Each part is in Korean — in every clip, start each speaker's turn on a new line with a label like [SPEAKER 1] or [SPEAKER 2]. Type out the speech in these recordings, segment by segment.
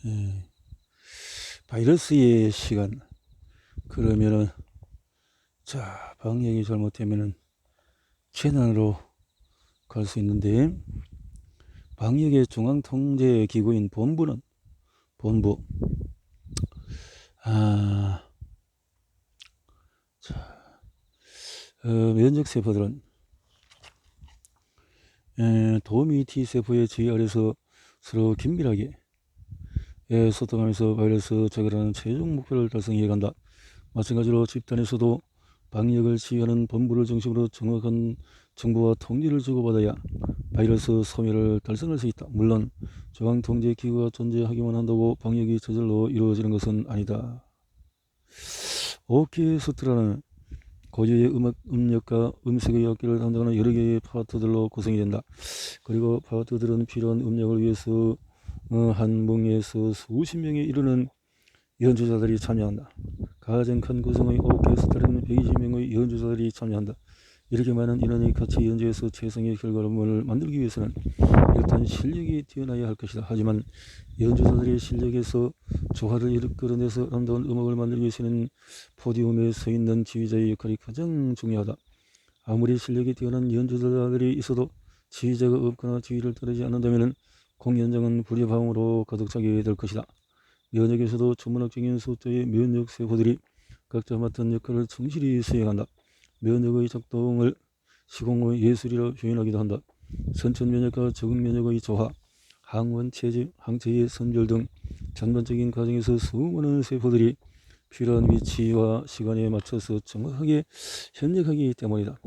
[SPEAKER 1] 예, 바이러스의 시간. 그러면은 자, 방역이 잘못되면은 재난으로 갈 수 있는데, 방역의 중앙통제기구인 본부. 아, 자, 면역 세포들은 도미 T 세포의 지휘 아래서 서로 긴밀하게 소통하면서 바이러스 제거라는 최종 목표를 달성해 간다. 마찬가지로 집단에서도 방역을 지휘하는 본부를 중심으로 정확한 정보와 통지를 주고받아야 바이러스 소멸을 달성할 수 있다. 물론 중앙통제기구가 존재하기만 한다고 방역이 저절로 이루어지는 것은 아니다. 오케스트라는 고유의 음역과 음색의 악기를 담당하는 여러 개의 파트들로 구성이 된다. 그리고 파트들은 필요한 음역을 위해서 한 뭉에서 수십 명에 이르는 연주자들이 참여한다. 가장 큰 구성의 오케스트라는 120명의 연주자들이 참여한다. 이렇게 많은 인원이 같이 연주해서 최상의 결과물을 만들기 위해서는 일단 실력이 뛰어나야 할 것이다. 하지만 연주자들의 실력에서 조화를 이끌어내서 아름다운 음악을 만들기 위해서는 포디움에 서 있는 지휘자의 역할이 가장 중요하다. 아무리 실력이 뛰어난 연주자들이 있어도 지휘자가 없거나 지휘를 따르지 않는다면 공연장은 불협화음으로 가득 차게 될 것이다. 면역에서도 천문학적인 숫자의 면역 세포들이 각자 맡은 역할을 충실히 수행한다. 면역의 작동을 시공의 예술이라 표현하기도 한다. 선천면역과 적응면역의 조화, 항원, 체질, 항체의 선별 등 전반적인 과정에서 수많은 세포들이 필요한 위치와 시간에 맞춰서 정확하게 협력하기 때문이다.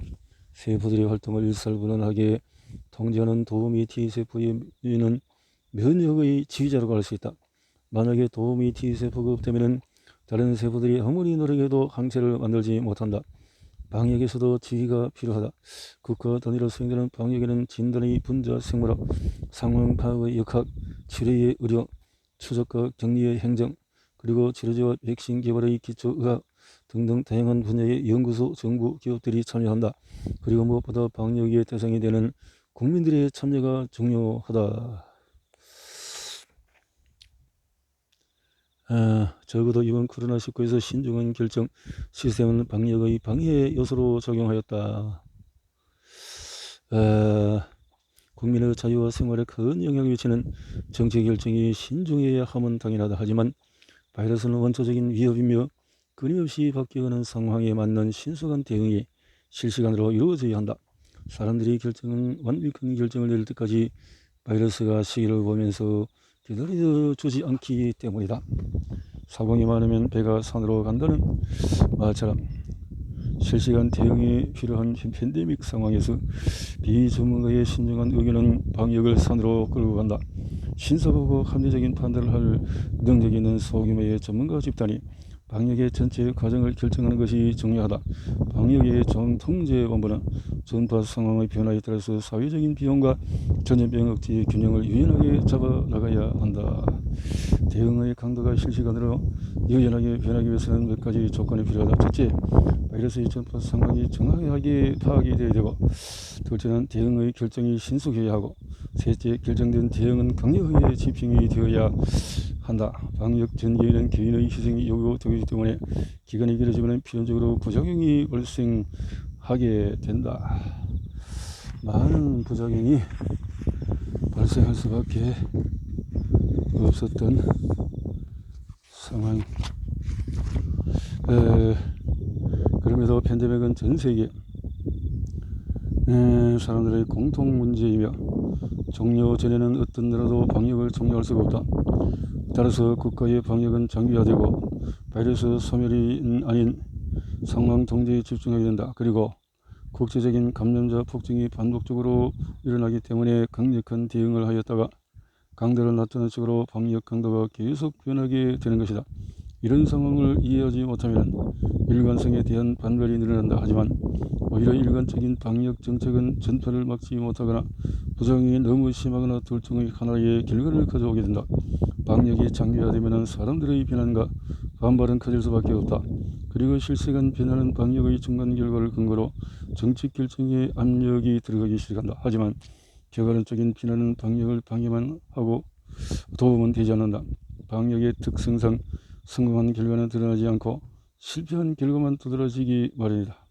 [SPEAKER 1] 세포들의 활동을 일사불란하게 통제하는 도우미 T세포의 는 면역의 지휘자라고 할 수 있다. 만약에 도우미 T세포가 없다면 다른 세포들이 아무리 노력해도 항체를 만들지 못한다. 방역에서도 지휘가 필요하다. 국가 단위로 수행되는 방역에는 진단의 분자 생물학, 상황 파악의 역학, 치료의 의료, 추적과 격리의 행정, 그리고 치료제와 백신 개발의 기초의학 등등 다양한 분야의 연구소, 정부, 기업들이 참여한다. 그리고 무엇보다 방역의 대상이 되는 국민들의 참여가 중요하다. 적어도 이번 코로나19에서 신중한 결정 시스템은 방역의 방해 요소로 작용하였다. 국민의 자유와 생활에 큰 영향을 미치는 정책 결정이 신중해야 함은 당연하다. 하지만 바이러스는 원초적인 위협이며 끊임없이 바뀌어가는 상황에 맞는 신속한 대응이 실시간으로 이루어져야 한다. 사람들이 완벽한 결정을 내릴 때까지 바이러스가 시기를 보면서 기다려주지 않기 때문이다. 사공이 많으면 배가 산으로 간다는 말처럼 실시간 대응이 필요한 팬데믹 상황에서 비전문가의 신중한 의견은 방역을 산으로 끌고 간다. 신속하고 합리적인 판단을 할 능력 있는 소규모의 전문가 집단이 방역의 전체 과정을 결정하는 것이 중요하다. 방역의 중앙통제본부는 전파 상황의 변화에 따라서 사회적인 비용과 전염병 억제 균형을 유연하게 잡아 나가야 한다. 대응의 강도가 실시간으로 유연하게 변하기 위해서는 몇 가지 조건이 필요하다. 첫째, 바이러스의 전파 상황이 정확하게 파악이 되어야 되고, 둘째는 대응의 결정이 신속해야 하고, 셋째, 결정된 대응은 강력하게 집행이 되어야 한다. 방역 전개에는 개인의 희생이 요구되기 때문에 기간이 길어지면 필연적으로 부작용이 발생하게 된다. 많은 부작용이 발생할 수밖에 없었던 상황. 그럼에도 팬데믹은 전 세계 사람들의 공통 문제이며 종료 전에는 어떤 나라도 방역을 종료할 수가 없다. 따라서 국가의 방역은 장기화되고 바이러스 소멸이 아닌 상황 통제에 집중하게 된다. 그리고 국제적인 감염자 폭증이 반복적으로 일어나기 때문에 강력한 대응을 하였다가 강도를 낮추는 식으로 방역 강도가 계속 변하게 되는 것이다. 이런 상황을 이해하지 못하면 일관성에 대한 반발이 늘어난다. 하지만 오히려 일관적인 방역 정책은 전파를 막지 못하거나 부작용이 너무 심하거나 둘 중의 하나의 결과를 가져오게 된다. 방역이 장기화되면 사람들의 비난과 반발은 커질 수밖에 없다. 그리고 실시간 변화는 방역의 중간 결과를 근거로 정책 결정에 압력이 들어가기 시작한다. 하지만 객관적인 비난은 방역을 방해만 하고 도움은 되지 않는다. 방역의 특성상 성공한 결과는 드러나지 않고 실패한 결과만 두드러지기 마련이다.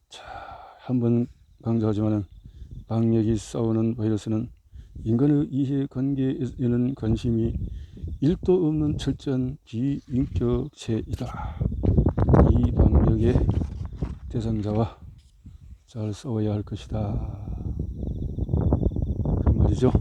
[SPEAKER 1] 자, 한번 강조하지만은 방역이 싸우는 바이러스는 인간의 이해관계에는 관심이 1도 없는 철저한 비인격체이다. 이 방역의 대상자와 잘 싸워야 할 것이다. 그 말이죠.